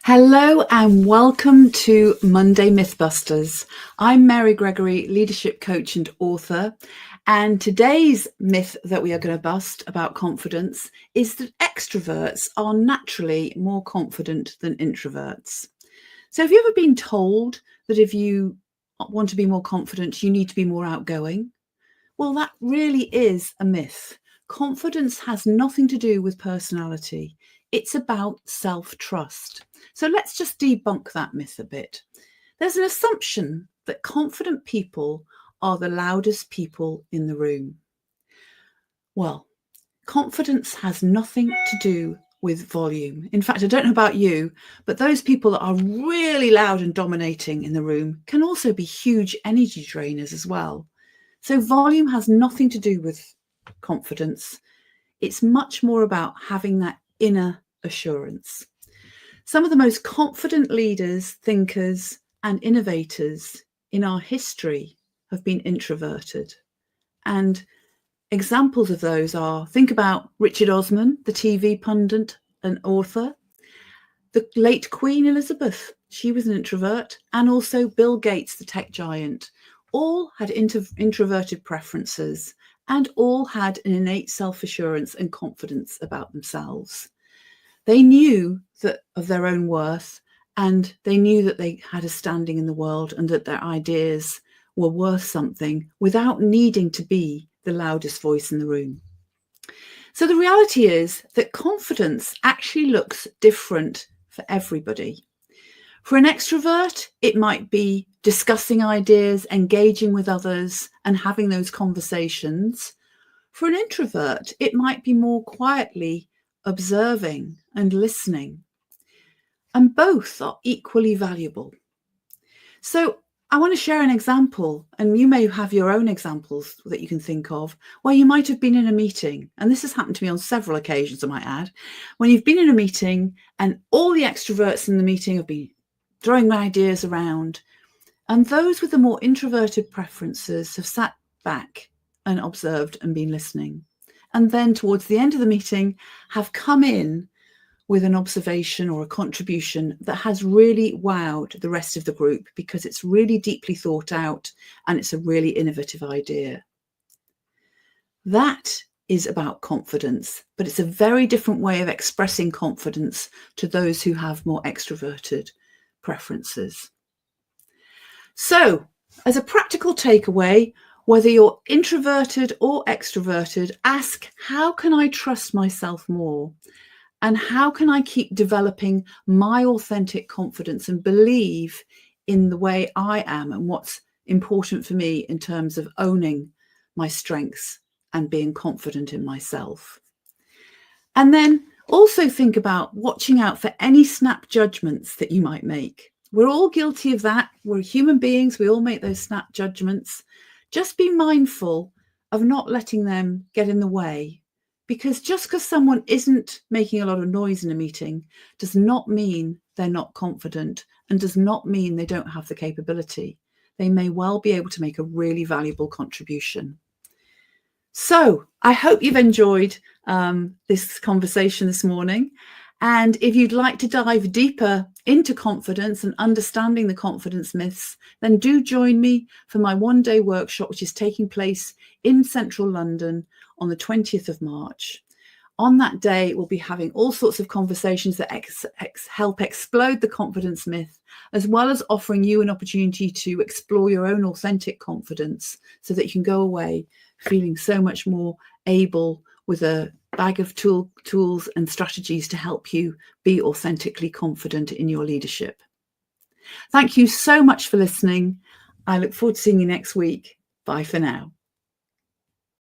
Hello and welcome to Monday Mythbusters. I'm Mary Gregory, leadership coach and author. And today's myth that we are going to bust about confidence is that extroverts are naturally more confident than introverts. So have you ever been told that if you want to be more confident, you need to be more outgoing? Well, that really is a myth. Confidence has nothing to do with personality. It's about self-trust. So let's just debunk that myth a bit. There's an assumption that confident people are the loudest people in the room. Well, confidence has nothing to do with volume. In fact, I don't know about you, but those people that are really loud and dominating in the room can also be huge energy drainers as well. So volume has nothing to do with confidence. It's much more about having that inner assurance. Some of the most confident leaders, thinkers, and innovators in our history have been introverted. And examples of those are, think about Richard Osman, the TV pundit and author, the late Queen Elizabeth, she was an introvert, and also Bill Gates, the tech giant. All had introverted preferences and all had an innate self-assurance and confidence about themselves. They knew that of their own worth, and they knew that they had a standing in the world and that their ideas were worth something without needing to be the loudest voice in the room. So the reality is that confidence actually looks different for everybody. For an extrovert, it might be discussing ideas, engaging with others, and having those conversations. For an introvert, it might be more quietly observing and listening. And both are equally valuable. So I want to share an example, and you may have your own examples that you can think of, where you might have been in a meeting, and this has happened to me on several occasions, I might add, when you've been in a meeting and all the extroverts in the meeting have been throwing ideas around, and those with the more introverted preferences have sat back and observed and been listening. And then towards the end of the meeting have come in with an observation or a contribution that has really wowed the rest of the group because it's really deeply thought out and it's a really innovative idea. That is about confidence, but it's a very different way of expressing confidence to those who have more extroverted preferences. So, as a practical takeaway, whether you're introverted or extroverted, ask, how can I trust myself more? And how can I keep developing my authentic confidence and believe in the way I am and what's important for me in terms of owning my strengths and being confident in myself? And then also think about watching out for any snap judgments that you might make. We're all guilty of that. We're human beings. We all make those snap judgments. Just be mindful of not letting them get in the way. Because just because someone isn't making a lot of noise in a meeting does not mean they're not confident and does not mean they don't have the capability. They may well be able to make a really valuable contribution. So I hope you've enjoyed this conversation this morning. And if you'd like to dive deeper into confidence and understanding the confidence myths, then do join me for my one-day workshop, which is taking place in central London on the 20th of March. On that day, we'll be having all sorts of conversations that help explode the confidence myth, as well as offering you an opportunity to explore your own authentic confidence so that you can go away feeling so much more able with a bag of tools and strategies to help you be authentically confident in your leadership. Thank you so much for listening. I look forward to seeing you next week. Bye for now.